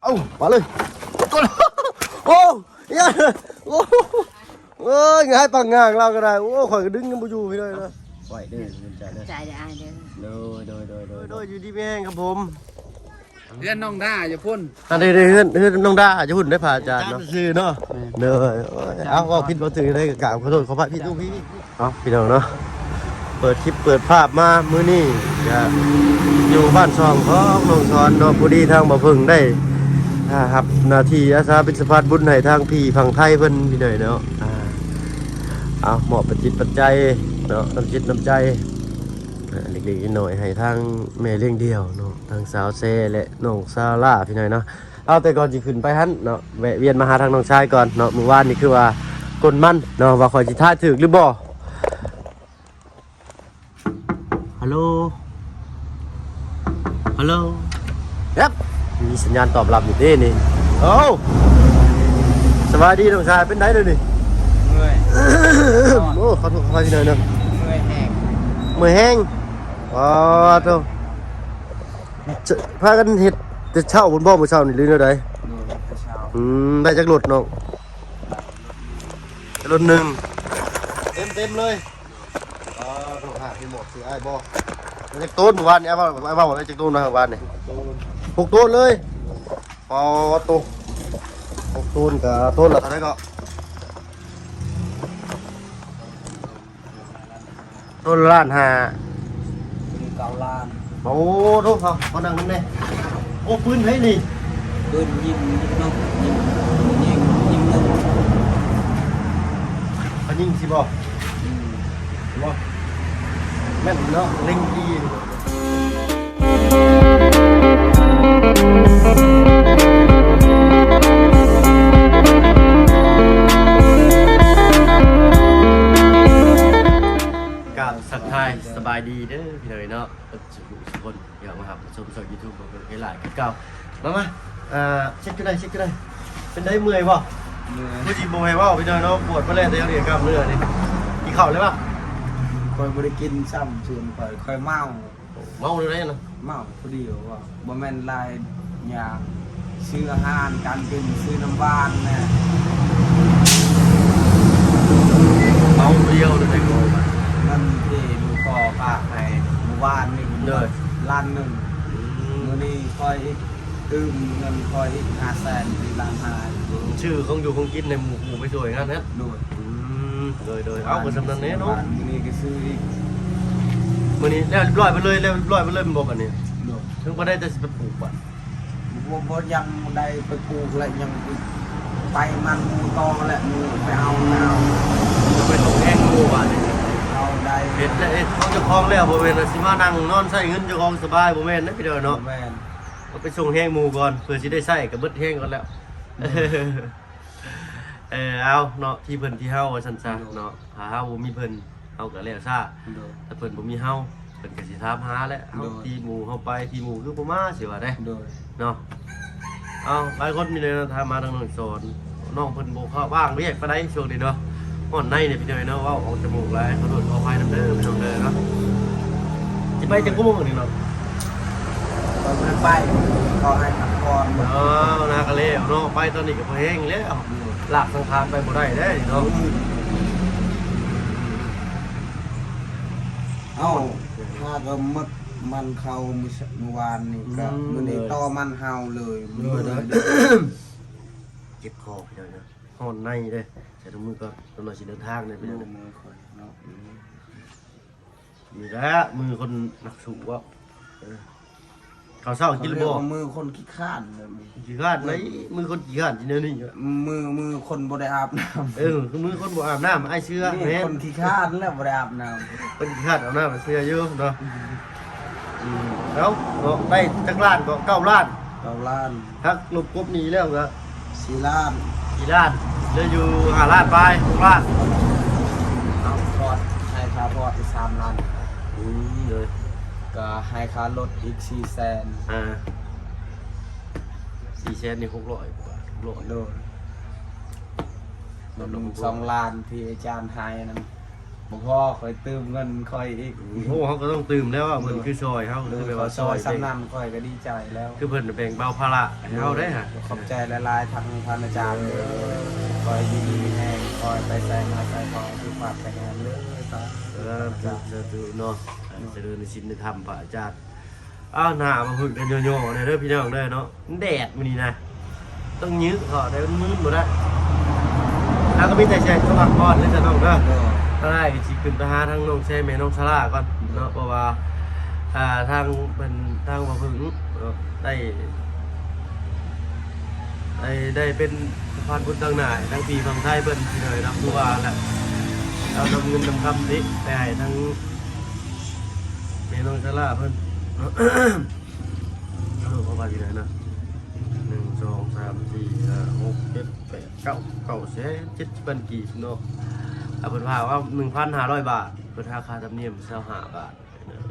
เอามาเลยก่อนโอ้ยโอ้เอ้ยไงปังงางเราก็ได้โอ้ข่อยก็ดึงกันบ่อยู่พี่เลยนะไหวเด้อเงินใจเด้อ ใจได้เด้อ โดยอยู่ดีแม่งครับผม เพื่อนน้องด่าอย่าพ่น อันนี้เฮือนน้องดาจะหุ่นได้ผ่าอาจารย์เนาะชื่อเนาะเด้อเอาก็ผิดบ่ถือได้กราบขอโทษขอพระพี่ดูพี่เอาพี่น้องเนาะเปิดคลิปเปิดภาพมามื้อนี้จะอยู่บ้านช่องของน้องสอนเนาะผู้ดีทางบ่พึ่งได้ครับหน้าที่อาสาเป็นสะพานบุญให้ทางพี่ฝั่งไทยเพิ่นพี่หน่อยเนาะเอาเหมาะปัจจิตปัจจัยเนาะน้ำจิตน้ำใจเล็กๆน้อยๆให้ทางแม่เลี้ยงเดี่ยวเนาะทางสาวเซและน้องซาร่าพี่หน่อยเนาะเอาแต่ก่อนสิขึ้นไปหั่นเนาะแวะเวียนมาหาทางน้องชายก่อนเนาะมื้อวานนี่คือว่ากลมันเนาะว่าข่อยสิท่าถึกหรือบ่ฮัลโหลฮัลโหลครับมีสัญญาณตอบรับอยู่เด้นี่โอ้สวัสดีน้องชายเป็นไดเลยนี่ เมื่อย โอ้ขอโทษขอที่หน่อยเนาะ เมื่อยแหก มือแห้งอ๋อโธ่พากันเฮ็ดจะเช่าบนบ่อมื้อเช้านี่หรือแนวใด ดูเช้า ได้จักรถน้องรถหนึ่งเต็มเลยอ๋อโธ่หาที่หมดสิอ้ายบ่จักต้นเมื่อวานนี่อ้ายว่าได้จักต้นนะเมื่อวานนี่6ต้นเลยอ๋อต้น6ต้นกับต้นละเท่าไหร่ก็ต้นล้านห้า มีเกาลาน โอ้ดูเขานั่งนั่นเลยโอ้ปืนให้นี่ ปืนยิงนกยิงนก เขายิงสิบ่บ่แม่นเนาะเล็งดีกับสักทายสบายดีเด้อพี่เลยเนาะสุขคนอยากมาครับชมสดยูทูบมาเป็นหลายเก่ามาเช็คกันได้เป็นได้เมื่อยป่ะ เมื่อย ผู้จีบเมื่อยป่ะพี่เลยเนาะปวดมาแล้วแต่ยังเรียกกล้ามเนื้อนี่กินข้าวเลยป่ะ คอยบริกินซ้ำชวนคอยเมา เมาเลยนะ เมาพอดีว่าบ่แม่นลายยาซื้ออาหารการกินซื้อน้ำหวานนะ เมาเดียวเลยกู เงินที่ลูกพ่อฝากให้เมื่อวานนี่ล้านหนึ่งมื้อนี้คอยตื้มเงินคอย500,000ที่ล้านห้า ชื่อของอยู่ของกินในหมู่ไปสวยงั้นนะ โดย เลยเอาไปสำนักนี้เนาะ มื้อนี้ก็ซื้ออีก มื้อนี้แล้วเรียบร้อยไปเลยมันบอกอันนี้ โดย ถึงบ่ได้จะสิไปปลูกป่ะ บ่ยังได้ไปปลูกและยังไปมันมูตอและมูไปเอา จะไปตกแห้งหมู่บ้านนี่ เอาได้ เฮ็ดแล้วของเจ้าของแล้วบ่แม่นสิมานั่งนอนใช้เงินเจ้าของสบายบ่แม่นนะพี่เด้อเนาะ แม่น เอาไปส่งแห้งหมู่ก่อนเพื่อสิได้ใช้กับเบิดแห้งก่อนแล้วเอาเนาะที่เพิ่นที่เฮาว่าซั่นซะเนาะถ้าเฮาบ่มีเพิ่นเฮาก็แล้วซะ โดย ถ้าเพิ่นบ่มีเฮาเพิ่นก็สิถามหาแหละเฮาที่หมู่เฮาไปที่หมู่คือบ่มาสิว่าได้ โดย เนาะเอาหลายคนมีเลยนะทำมาทางน้องสอนน้องเพิ่นบ่เข้าว่างเรียกไปได้ช่วงนี้เนาะห่อนในเนี่ยพี่เด้อเนาะว่าออกจมูกหลายขอโทษขออภัยนำเด้อพี่น้องเด้อเนาะสิไปจังกุ่มนี่เนาะ ตอนนั้นไปเขาให้พักผ่อนหมด นากะเลเนาะไปตอนนี้ก็บ่แห้งแล้วลากสังขารไปบ่ได้เด้เนาะ เอ้าถ้าก็มึกมันเข้าเมื่อวานนี่ก็มื้อนี้ต่อมันเฮาเลยมื้อนี้ เจ็บคอพี่เด้อเนาะห่อนในเด้ใส่ถุงมือก่อนตอนเราสิเดินทางเนี่ยพี่เด้อ มือคนเนาะ มีแล้วมือคนนักสู้ว่าเขาเศร้ากินบ่ มือคนขี้ข้านเลย กี่ขาดไหนมือคนกี่ขาดจีเนนี่ มือคนบ่ได้อาบน้ำ คือมือคนบ่อาบน้ำไอ้เชื่อ นี่ แม่ คนขี้ข้านแล้วบ่ได้อาบน้ คนกี่ขาดอาบน้ำเชื่อเยอะเนาะแล้วได้จักรล้านก็9 ล้าน ำ9 ล้าน ทักลบกบหนีแล้วก็ 4 ล้าน กี่ล้านเหลืออยู่5 ล้านไป6 ล้าน เอาพอดให้ค่าพอดอีก3 ล้าน เลย ก็ให้ค่ารถอีก400,000 400,000นี่600 กว่า600 โดน2 ล้านที่อาจารย์ให้นั้น บ่พอคอยตื่มเงินคอยอีก โอ้เขาก็ต้องตื่มแล้วว่าเพิ่นคือซอยเขา โด คื ย อแบบ ว่า ว่า ซ ซ อ อย ย ซ้ำนำคอยก็ดีใจแล้ว คือเพิ่นแบ่งเบาภาระให้เขาได้ฮะ ขอบใจหลายๆทางท่านอาจารย์คอยดีแห้งคอยไปใส่มาใส่พอคือฝากไปงานเลยครับ จะดูเนาะจะเดินในชิ้นในธรรมพระอาจารย์อ้าวหน้ามาพึ่งกันโยๆเนี่ยเด้อพี่น้องเด้อเนาะแดดมื้อนี้นะต้องยื้อเขาได้มันมืดบ่ได้แล้วก็มีแต่แชร์ตัวพักผ่อนเลยจ้ะน้องเด้อถ้าได้ก็สิขึ้นไปหาทางน้องแช่แม่น้องชลาก่อนเนาะเพราะว่าทางเป็นทางบ่พึ่งได้เป็นสะพานบุญต่างหน้าทั้งปีฝั่งไทยเพิ่นพี่น้อยรับรู้ว่าแหละเอานำเงินนำคำนี้ไปให้ทั้งแม่น้องชลาเพิ่นเอาเข้าไปที่ไหนนะ1 2 3 4 5 6 7 8 9 970,000กีบเนาะเพิ่นว่าว่า 1,500 บาทเพิ่นราคาธรรมเนียม25บาท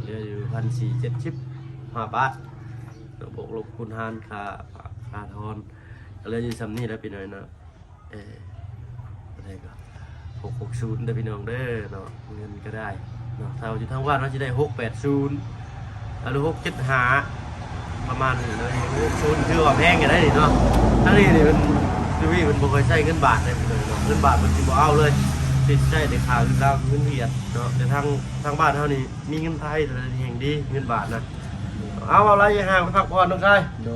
เหลืออยู่ 1,475 บาทบวกลบคูณหารค่าทอนเหลืออยู่ซ้ำนี้แล้วพี่น้อยเนาะอะไรก็660เด้อพี่น้องเด้อเนาะเงินก็ได้เนาะถ้าอยู่ทางบ้านเราสิได้680หรือ675ประมาณนี้เลย600คือว่าแพงกันได้ดิเนาะทั้งนี้นี่มันคือพี่มันบ่เคยใช้เงินบาทได้เลยเนาะเงินบาทมันสิบ่เอาเลยติดใช้แต่ค่าเงินดาวเงินเวียดเนาะแต่ทางบ้านเฮานี่มีเงินไทยแต่แห่งดีเงินบาทนะเอาอะไรอย่างห่างไปพักผ่อนน้องชาย โด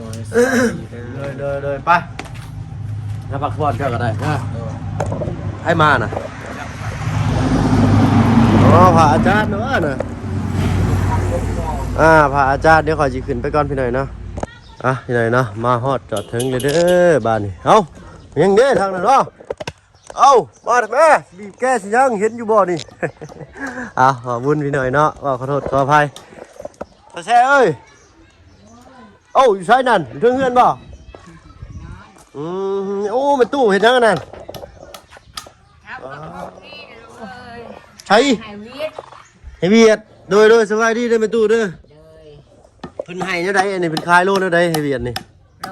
ย เลยไปถ้าพักผ่อนก็ได้นะให้มานะอ๋อพระอาจารย์เนอะนะพระอาจารย์เดี๋ยวขอจีขึ้นไปก่อนพี่หน่อยเนาะพี่หน่อยเนาะมาฮอดจอดถึงเลยเด้อบ้านนี่เอ้ายังเด้ทางนั้นเนาะเอามาแม่บีบแก้สิยังเห็นอยู่บ่นี่ ขอบุญพี่หน่อยเนาะว่าขอโทษขออภัยตาแซ่เอ้ยอยู่ใช่นั่นเพื่อนบ่โอ้มันตู้เห็นยังนั่นใช่ให้เวียดโดยสบายดีเด้อเป็นตู้เด้อเพิ่นให้เท่าใดอันนี้เป็นคายโลเท่าใดให้เวียดนี่โล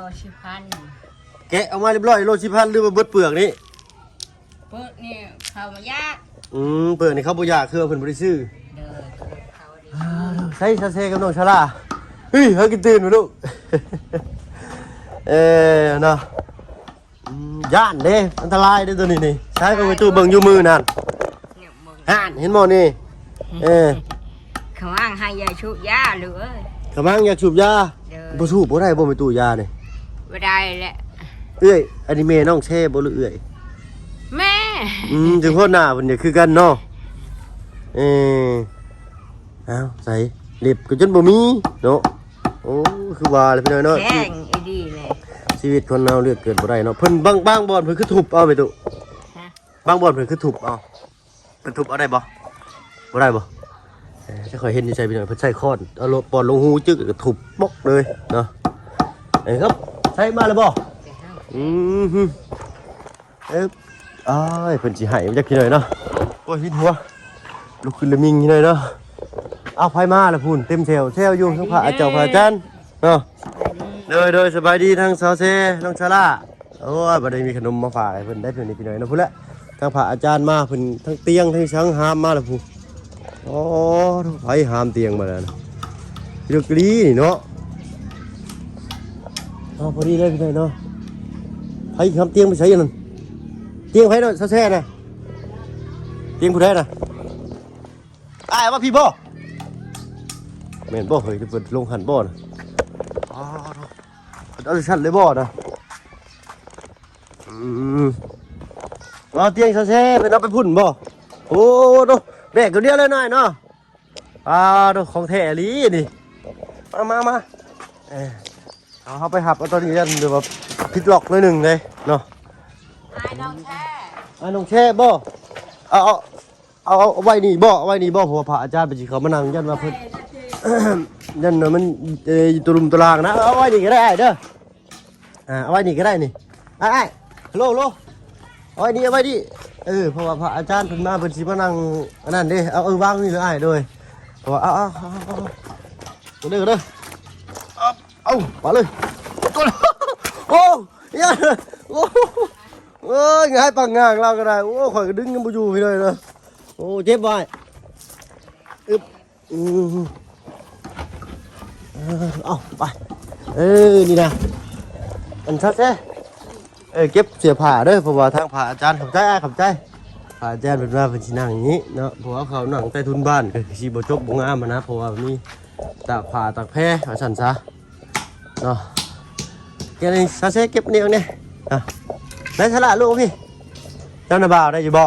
10,000แกะออกมาเรียบร้อยโล10,000หรือว่าเบิดเปลือกนี่ เปิดนี่เขามายาก เปลือกนี่เขาบ่อยากคือเพิ่นบ่ได้ซื้อ เด้อเขาดิ ใส่ซาเซกับน้องชาลาเฮ้ยเฮากินตื่นมาลูก เนาะย่านเด้อันตรายเด้ตัวนี้นี่ใช้ก็ไปตู้เบิ่งอยู่มือนั่น เนี่ยมึง เห็นบ่นี่เขาว่างให้ยายชุบยาหรือ กำลังอยากสูบยาบ่สูบบ่ได้บ่ไปตู้ยานี่ บ่ได้แหละ อันนี้แม่น้องแช่บ่หรือเอื้อย แม่ ถึงคนหน้าเพิ่นเนี่ยคือกันเนาะใส่เล็บก็จนบ่มีเนาะโอ้คือว่าเลยพี่น้อยเนาะ แข่งไอ้ดีเลย ชีวิตคนเราเลือกเกิดบ่ได้เนาะเพิ่นบางบ่อนเพิ่นคือทุบเอาไปตุบางบ่อนเพิ่นคือทุบเอาเพิ่นทุบเอาได้บ่ได้บ่ถ้าเคยเห็นนี่ใช่พี่น้อยเพิ่นใช้ค้อนเอาปอนลงหูจึกก็ทุบปอกเลยเนาะครับใช้มาแล้วบ่เพิ่นสิให้จักพี่น้อยเนาะโอ้ยพี่หัวลุกขึ้นละมิงพี่น้อยเนาะเอาไผมาแล้วพุ่นเต็มแถวอยู่ทั้งพระเจ้าพระอาจารย์เนาะโดยสบายดีทั้งสาวเซน้องชาล่าโอ้ยบ่ได้มีขนมมาฝากให้เพิ่นได้เพิ่นนี่พี่น้อยเนาะพุ่นละทั้งพระอาจารย์มาเพิ่นทั้งเตียงทั้งช้างหามมาแล้วพุ่นโอ้ไผหามเตียงมาแล้วนะเลือกดีนี่เนาะพอดีเลยพี่น้อยเนาะไผหามเตียงไปใช้นั่นเตียงไผเนาะสาวเซน่ะเตียงผู้ใดน่ะว่าพี่บ่แม่นบ่เฮ้ยเปิดลงหันบ่น่ะเอาชั้นเลยบ่นะเอาเตียงแซ่ๆเป็นเอาไปพุ่นบ่โอ้ดูแบกตัวเดียวเลยหน่อยเนาะดูของแท้ลีนี่มาเอาไปหับเอาตอนนี้กันเดี๋ยวแบบพิดล็อกหน่อยหนึ่งเลยเนาะไอ้น้องแช่บ่เอาไว้นี่บ่เพราะว่าพระอาจารย์ไปสิเขามานั่งยันว่าเพิ่นยันมันตุลุมตารางนะเอาไว้นี่ก็ได้เด้อเอาไว้นี่ก็ได้นี่โลเอาไว้นี่เพราะว่าพระอาจารย์เพิ่นมาเพิ่นสิมานั่งอันนั้นเด้เอาวางนี่เลยโดยเพราะว่าเอาเด้อเอาไปเลยโอ้ยโอ้ยง่ายปังงางเราก็ได้โอ้ข่อยก็ดึงกันบ่อยู่พี่เลยเนาะ โอ้เจ็บบ่อยอึบเอาไปนี่นะอันชัดเจ้เก็บเสียผ้าด้วยเพราะว่าทางผ้าอาจารย์ขับใจขับใจผ้าอาจารย์เป็นว่าเป็นสีนั่งอย่างนี้เนาะเพราะว่าเขาหนังใต้ทุนบ้านก็คือสีบจบบงามนะเพราะว่ามีตากผ้าตากแพร่เอาสั่นซะเนาะเก็บนี่ชัดเจ้เก็บนี่เอาเนี่ยได้สละลูกพี่เจ้าหน้าบ่าวได้อยู่บ่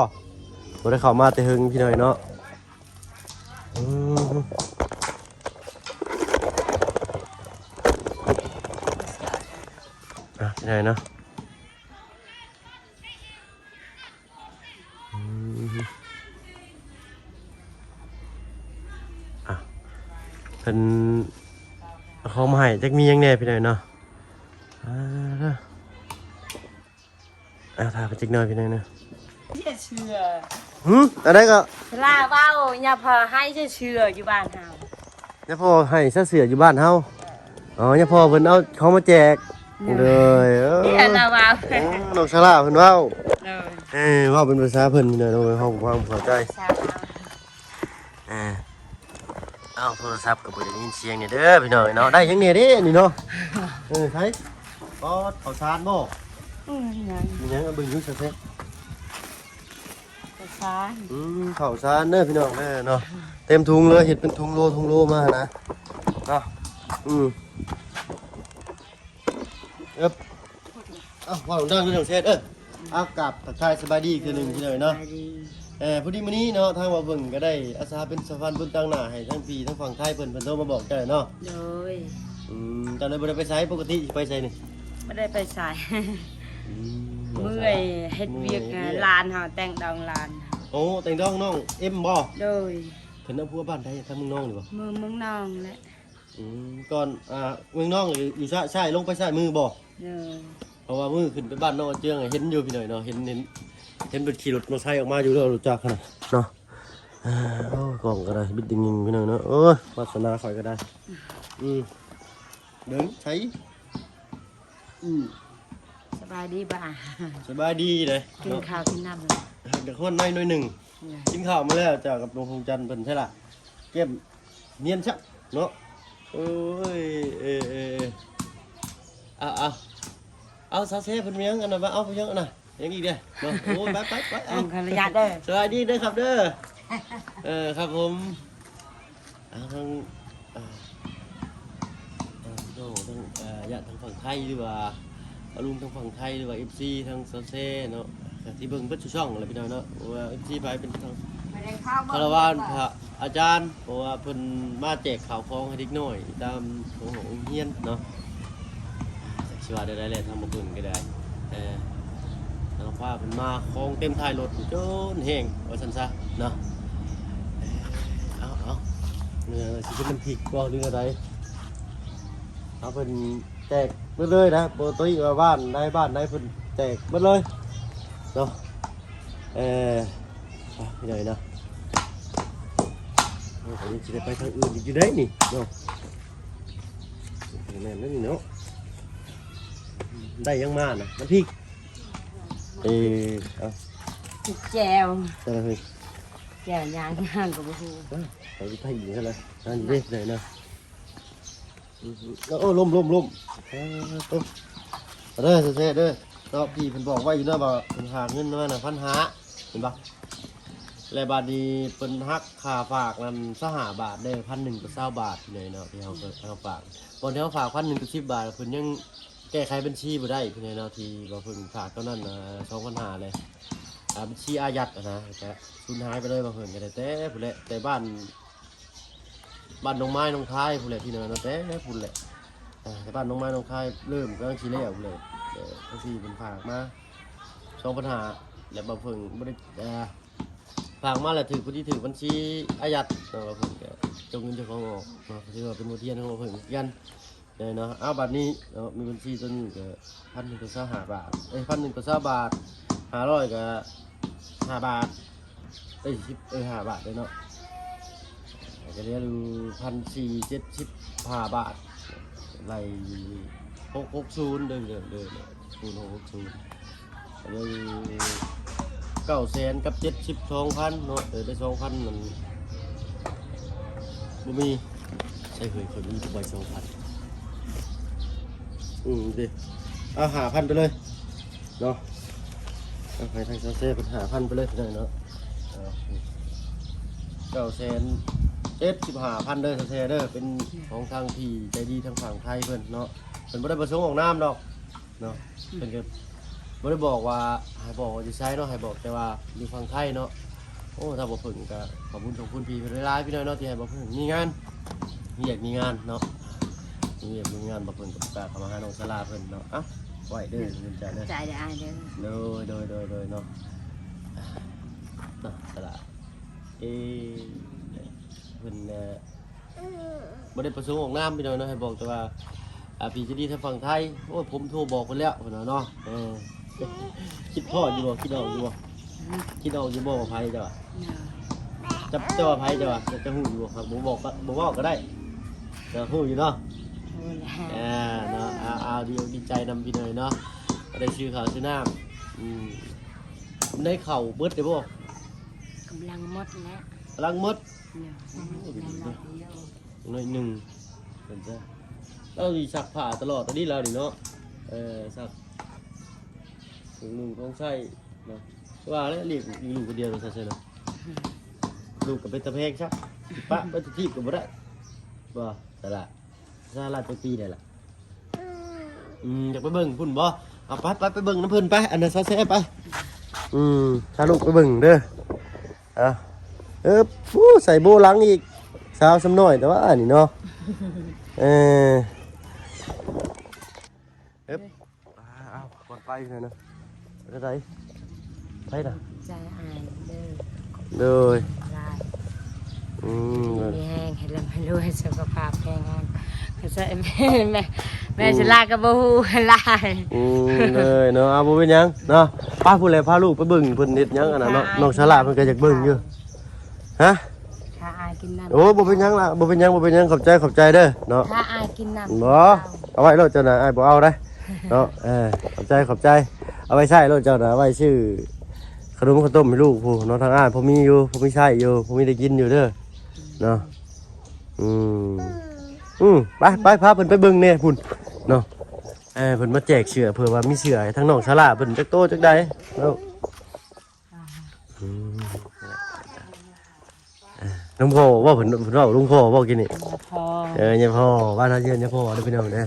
ได้เข้ามาแต่หึงพี่หน่อยเนาะพี่หน่อยเนาะเป็นเขามาให้จักมียังแน่พี่หน่อยเนาะถ่ายไปจิกหน่อยพี่หน่อยเนาะเชื่ออะไรก็ลาเว้าอย่าพอให้เชื่ออยู่บ้านเฮาอย่าพอให้เสื้ออยู่บ้านเฮาอ๋ออย่าพอเพิ่นเอาเขามาแจกเลยนี่ลาเว้าน้องชลาเพิ่นเว้าเว้าเป็นภาษาเพิ่นเนาะเฮาความเข้าใจเอาโทรศัพท์ก็บ่ได้ยินเสียงนี่เด้อพี่น้องเนาะได้ยังเนี่ยเด้นี่เนาะใช่บ่ข้าวสารบ่มีหยังเอาเบิ่งอยู่ซักแท้ข้าวสารเด้อพี่น้องเด้อเนาะเต็มถุงเลยเฮ็ดเป็นถุงโลมานะเนาะว่าดังเรื่องเทศกับทักทายสบายดีคือหนึ่งที่เลยเนาะพอดีมื้อนี้เนาะทางว่าเบิ่งก็ได้อาสาเป็นสะพานบุญตั้งหน้าให้ทั้งพี่ทั้งฝั่งไทยเพิ่นโทรมาบอกใจเนาะโดยตอนนี้บ่ได้ไปไสปกติไปไสนี่บ่ได้ไปไสเมื่อยเฮ็ดเวียกลานเฮาแต่งดองลานโอ้แต่งดองน้องเอ็มบ่โดยเพิ่นเอาผัวบ้านไทยทางเมืองน้องนี่บ่เมืองน้องแหละก่อนเมืองน้องอยู่ใช่ลงไปใส่มือบ่เพราะว่ามือขึ้นไปบ้านน้องเจืองเห็นอยู่พี่หน่อยเนาะเห็นเป็นขี่รถมอเตอร์ไซค์ออกมาอยู่แล้วรู้จักขนาดเนาะกล่องก็ได้บิดดิ่งพี่หน่อยเนาะวาสนาข่อยก็ได้เดินใช้สบายดีบ่สบายดีเลยกินข้าวกินน้ำเลยเดี๋ยวคนน้อยหนึ่งกินข้าวมาแล้วจากกับหลวงพงจันทร์เป็นใช่ล่ะเก็บเนียนชักเนาะโอ้ยเอาซาเซ่เป็นยังอันนั้นเอาเป็นยังอันน่ะยังอีกเด้อเนาะโอ้ยไปเอาขออนุญาตเด้อสวัสดีเด้อครับเด้อครับผมทั้งญาติทางฝั่งไทยหรือว่าลุงทางฝั่งไทยหรือว่าFCทางซาเซ่เนาะที่เบิ่งเพิ่นช่องอะไรพี่น้องเนาะว่าFCไปเป็นทางคารวานพระอาจารย์เพราะว่าเพิ่นมาแจกข่าวของให้เด็กน้อยตามของเฮียนเนาะสิว่าได้แหละทำบ่เพิ่นก็ได้ทางฟ้าเพิ่นมาของเต็มท้ายรถจนแห้งว่าซั่นซะเนาะเอาสิเป็นน้ำพริกบ่หรืออะไรเอาเพิ่นแจกเบิดเลยนะปกติว่าบ้านได้เพิ่นแจกเบิดเลยเนาะพี่หน่อยนะผมจะได้ไปทางอื่นอยู่ได้นี่เนาะแม่นั่นนี่เนาะได้ยังมานะน้ำพริกแจ่วอะไรเฮ้ยแจ่วยางกับบุ้ไปไทยอยู่ใช่ไหมนั่นเด็กเลยนะโอ้ล้มเด้อเซ่เด้อเนาะพี่เพิ่นบอกว่าอยู่เนาะว่าเพิ่นหาเงินมา1,500เห็นปะและบาทดีเป็นฮักค่าฝากนั้น25 บาทได้1,100กับ20 บาทเลยเนาะที่เขาฝากตอนที่เขาฝาก1,100กับ10 บาทเพิ่นยังแก้ไขบัญชีบ่ได้เพิ่นเนาะที่ว่าเพิ่นฝากตอนนั้น2,500เลยบัญชีอายัดนะแต่สูญหายไปเลยบางเพิ่นก็ได้แต่บ้านน้องไม้น้องคายพุ่นแหละพี่น้องเนาะแต่พุ่นแหละแต่บ้านน้องไม้น้องคายเริ่มก็สิแล้วเลยบางทีเพิ่นฝากมา2,500แล้วบางเพิ่นบ่ได้ฝากมาแล้วถือผู้ที่ถือบัญชีอายัดเนาะเพิ่นก็จงเงินเจ้าของออกเนาะถือว่าเป็นบทเรียนของเพิ่นกันเนาะเอาบัดนี้เนาะมีบัญชีตัวนี้ก็1,100กับ25 บาท1,100กับ20 บาท500กับ5 บาท5 บาทเลยเนาะก็เรียกดู1,475 บาทไหล660เด้อคูณ660เลย9 900,000กับ72,000เนาะได้ 2,000นั่นบ่มีใช่เคยมีใบ 2,000ดิเอา5,000ไปเลยเนาะเอาไปทางเซ่เป็น5,000ไปเลยได้เนาะ975,000เด้อเซ่เด้อเป็นของทางที่ใจดีทางฝั่งไทยเพิ่นเนาะเพิ่นบ่ได้ประสงค์ออกนามดอกเนาะเพิ่นก็บ่ได้บอกว่าให้บอกว่าสิใช้เนาะให้บอกแต่ว่าอยู่ฝั่งไทยเนาะโอ้ถ้าบ่เพิ่นก็ขอบคุณทุกคนพี่เพิ่นหลายๆพี่น้อยเนาะที่ให้บ่เพิ่นมีงานอยากมีงานเนาะอยากมีงานบ่เพิ่นก็ประกาศเข้ามาหาน้องสลาเพิ่นเนาะอ่ะไหวเด้อเงินใจเด้อ ใจได้อายเด้อ โดยเนาะสลาเพิ่นบ่ได้ประสงค์ออกนามพี่น้อยเนาะให้บอกแต่ว่าพี่จะดีทางฝั่งไทยโอ้ผมโทรบอกเพิ่นแล้วเพิ่นเนาะคิดพ่ออยู่บ่คิดออกอยู่บ่คิดออกอยู่บ่ว่าไผจ้ะจะว่าไผจ้ะจะฮู้อยู่บ่ครับบ่บอกก็ได้จะฮู้อยู่เนาะเนาะเอาดีใจนำพี่หน่อยเนาะได้ชื่อข่าวชื่อน้ำได้เข่าเบิดได้บ่ กำลังหมดแล้ว กำลังหมด เนี่ย หน่อยหนึ่งเห็นจ้ะเราดีสักผ้าตลอดตอนนี้เราดิเนาะสักหนึ่งต้องใช่เนาะว่าแล้วเรียกลูกคนเดียวเราใช่เนาะลูกกับเป็นตะเพงใช่ปะไปที่กับบ่ได้บ่แต่ละซาลาดไปปีได้ล่ะอยากไปเบิ่งพุ่นบ่เอาไปเบิ่งน้ำเพิ่นไปอันนั้นซะแซ่ไปถ้าลูกไปเบิ่งเด้อฟู้ใส่โบหลังอีกสาวสำน้อยแต่ว่านี่เนาะเอาก่อนไปเลยนะไปไหนไปนะ ใจอายเด้อ เลย ลายมีแห้งให้ลำให้รวยสุขภาพแข็งแรงก็ใส่แม่สิลาก็บ่ฮู้ลาย เลยเนาะเอาบ่เป็นหยังเนาะป้าพูดเลยพาลูกไปเบิ่งเพิ่นเฮ็ดหยังอันนั้นเนาะน้องฉลาดเพิ่นก็อยากเบิ่งอยู่ฮะ ถ้าอายกินน้ำ โอ้บ่เป็นหยังล่ะบ่เป็นหยังขอบใจเด้อเนาะ ถ้าอายกินน้ำ บ่เอาไว้รถเจ้าน่ะอ้ายบ่เอาได้เนาะขอบใจเอาไว้ใช้รถเจ้าน่ะเอาไว้ซื้อขนมข้าวต้มให้ลูกผู้เนาะทางอ้ายผมมีอยู่ผมมีใช้อยู่ผมมีได้กินอยู่เด้อเนาะไปพาเพิ่นไปเบิ่งแน่พุ่นเนาะเพิ่นมาแจกเสื้อเผื่อว่ามีเสื้อให้ทั้งน้องฉลาดเพิ่นจักโตจักใดเนาะลุงพ่อว่าเพิ่นว่าลุงพ่อว่ากินนี่ พอ เนี่ยพ่อบ้านเฮาเยือนเนี่ยพ่อเด้อพี่น้องเด้อ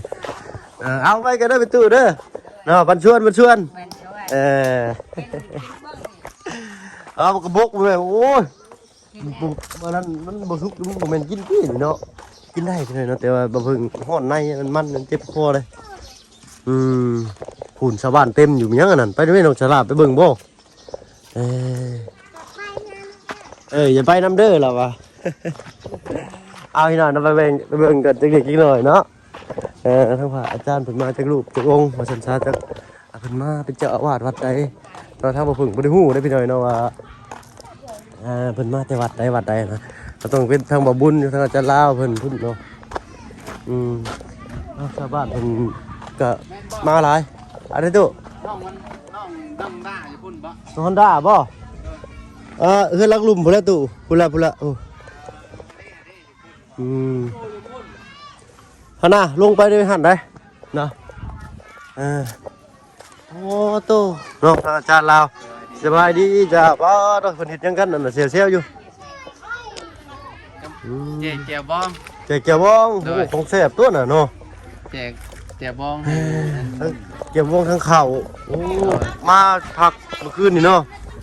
เอาไปกันเด้อไปตู้เด้อเนาะบันชวน แม่นช่วย เอากระบอกไปโอ้ยบ่นั้นมันบ่สุกมันบ่แม่นกินพี่นี่เนาะกินได้เท่านั้นเนาะแต่ว่าบ่เพิ่งฮ้อนในมันเจ็บคอเลยฝุ่นชาวบ้านเต็มอยู่มีหยังอันนั้นไปด้วยน้องฉลาดไปเบิ่งบ่อย่าไปน้ำเด้อล่ะวะ เอาพี่น้องไปเบิ่งกันจักนิดหน่อยเนาะทั้งพระอาจารย์เพิ่นมาจากรูปจากองค์มาสันชาจากเพิ่นมาเป็นเจ้าอาวาสวัดใดเราถ้าบ่เพิ่งบ่ได้ฮู้ได้พี่น้อยเนาะว่าเพิ่นมาแต่วัดใดนะก็ต้องเป็นทางบ่บุญอยู่ทางอาจารย์ลาวเพิ่นพุ่นเนาะชาวบ้านเพิ่นก็มาหลายอะไรตุน้องดังด้าอยู่พุ่นบ่ ฮอนด้าบ่เฮือนลักลุ่มพุ่นละตุพุ่นละโอ้หั่นน่ะลงไปได้หั่นได้เนาะโอ้โตเนาะอาจารย์ลาวสบายดีจ้าป้าต้องเพิ่นเฮ็ดหยังกันนั่นน่ะเซลอยู่แจกบ้อง แจกเกี่ยวบ้องโอ้ของแซ่บตัวน่ะเนาะแจกบ้องเกี่ยวบ้องทั้งข้าวโอ้มาพักเมื่อคืนนี่เนาะ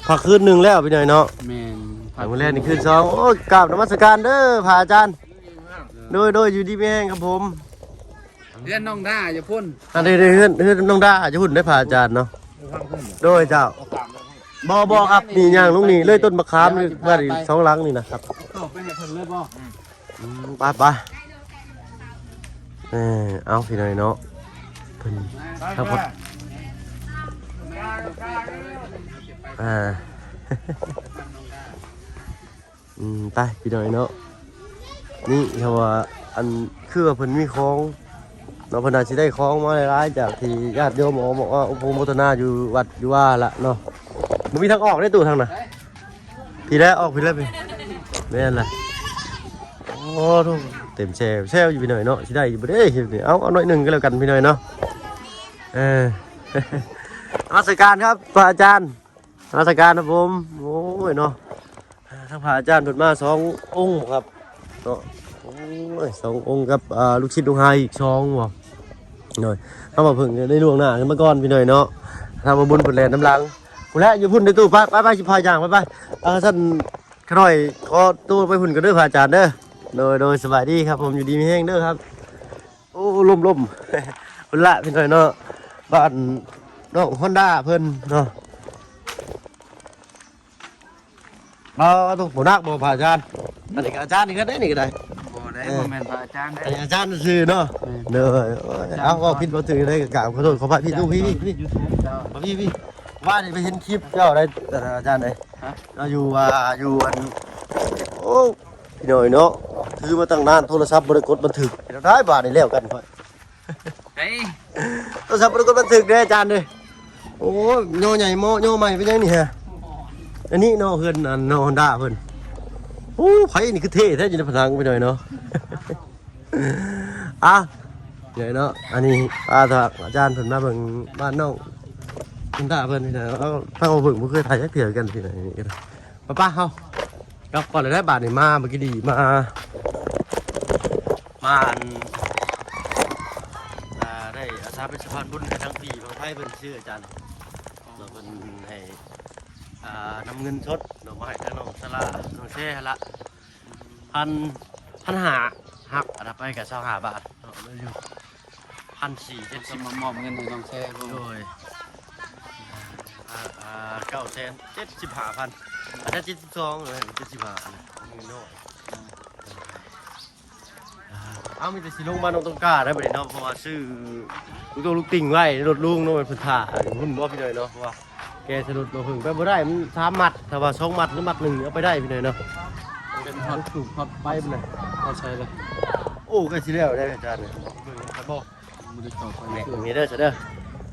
พักคืนนึงแล้วพี่หน่อยเนาะแม่นพักมื้อแรกนี่คืน2โอ้กราบนมัสการเด้อพระอาจารย์โดยอยู่ดีมีแห้งครับผมเฮือนน้องด้าอยู่พุ่นอันนี้เฮือนน้องด้าจะหุ่นได้พระอาจารย์เนาะโดยเจ้าบ่ครับนี่ย่างลุงนี่เลยต้นมะขามนี่บ้านอีก2หลังนี่นะครับไปให้เพิ่นเลยบ่ไปเอาพี่หน่อยเนาะเพิ่นทั้งหมดไปพี่หน่อยเนาะนี่เขาว่าอันคือว่าเพิ่นมีของเนาะเพิ่นอาจสิได้ของมาหลายๆจากที่ญาติโยมบอกว่าอุปโภคบทนาอยู่วัดอยู่ว่าละเนาะ มันมีทางออกได้ตู้ทางน่ะพี่แล้วออกพี่แล้วพี่แม่นล่ะโอ้ทุกเต็มแช่อยู่พี่หน่อยเนาะสิได้อยู่บ่เด้เอาหน่อยหนึงก็แล้วกันพี่หน่อยเนาะนมัสการครับพระอาจารย์นมัสการครับผมโอ้ยเนาะทางพระอาจารย์เพิ่นมา2 องค์ครับเนาะโอ้ย2 องค์กับลูกศิษย์ลูกหาอีก2บ่หน่อยเอามาเพิ่งได้ล่วงหน้ากันมาก่อนพี่หน่อยเนาะทำมาบุญเพิ่นแลน้ำหลังพุ่นแล้วอยู่พุ่นในตู้ไปสิพาย่างไปท่านขน้อยขอตู้ไปพุ่นกันเด้อพระอาจารย์เด้อโดยสบายดีครับผมอยู่ดีมีแห้งเด้อครับโอ้ลมพุ่นละพี่หน่อยเนาะบ้านน้องฮอนด้าเพิ่นเนาะต้องหัวหน้าบ่พระอาจารย์อันนี้ก็อาจารย์นี่ก็ได้นี่ก็ได้ บ่ได้บ่แม่นพระอาจารย์ได้ อันนี้อาจารย์ซื่อเนาะเด้อเอาก็ผิดบ่ถือได้ก็กราบขอโทษขอพระพี่ดูพี่ YouTube เจ้า พี่ว่านี่ไปเห็นคลิปเจ้าได้แต่อาจารย์ไหนเราอยู่อันโอ้พี่หน่อยเนาะถือมาตั้งนานโทรศัพท์บริกรบันทึกเราได้บาทนี่แล้วกันค่อย เฮ้ย โทรศัพท์บริกรบันทึกเด้ออาจารย์เด้อโอ้โยใหญ่โมโยใหม่เป็นยังนี่ฮะอันนี้เนาะเพื่อนอันเนาะฮอนด้าเพื่อนโอ้ไผนี่คือเท่แท้อยู่ในผนังไปหน่อยเนาะอ่ะใหญ่เนาะอันนี้อาจารย์เพิ่นมาเบิ่งบ้านน้องคุณตาเพิ่นนี่นะเอาถ้าเอาเบิ่งบ่เคยถ่ายจักเทื่อกันที่ไหนนี่ก็ได้ป้าเฮาครับก่อนเลยได้บาทนี่มาเมื่อกี้ดีมาอันได้อาสาเป็นสะพานบุญให้ทั้งปีของไทยเพิ่นชื่ออาจารย์เราเพิ่นให้นำเงินสดดอกไม้ให้น้องสลาน้องเช่ละพันหาหักอันไปกับ25 บาทเนาะแล้วอยู่1,400เจ็ด จะ สิบ มามอบเงินให้น้องแช่บ่ โดย975,000อาจจะ72เลย75เงินน้อยเอามีแต่สิลงมาตรงกล้าได้บ่ได้เนาะเพราะว่าซื้อลูกติ่งไว้รถลุงเนาะมันเพิ่นท่าหุ่นบ่พี่น้อยเนาะเพราะว่าแกสะดุดบ่พึ่งไปบ่ได้มัน3 มัดถ้าว่า2 มัดหรือมัดหนึงเอาไปได้พี่น้อยเนาะ เป็นฮอตถูกฮอต ไปบ่ได้ ฮอตใช้เลย โอ้ก็สิแล้วได้อาจารย์เนี่ยเบิ่งครับบ่ บ่ได้ต่อไป เนี่ยมีเด้อเด้อ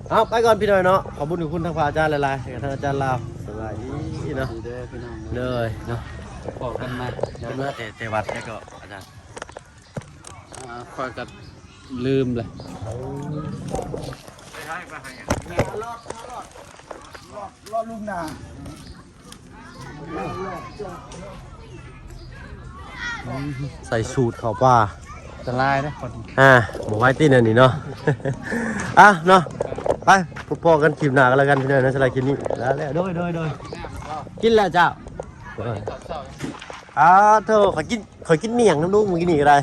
เอาไปก่อนพี่น้อยเนาะขอบคุณคุณทางพระอาจารย์หลายๆกับทางอาจารย์ลาวสบายดีเนาะ เด้อพี่น้อง เลยเนาะ บอกกันมา เดี๋ยวมาเตวัดแล้วก็อาจารย์ คอยก็ลืมเลย รอดลูกนา ใส่สูตรเขาป่า จะลายนะคน บอกไว้ตีนอันนี้เนาะ เนาะไปพอกันคลิปหน้ากันแล้วกันพี่น้อยนะสำหรับคลิปนี้แล้วโดยกินแล้วเจ้าเธอขอกินเมี่ยงน้ำลูกมึงกินนี่ก็ได้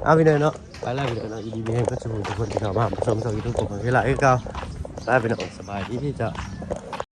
เอาพี่น้อยเนาะไปแล้วพี่น้อยเนาะอีดีมีให้ก็สมุนทุกคนที่เข้ามาผสมสวิตทุกคนที่หลายก็เก่าได้พี่น้อยสบายดีที่จะ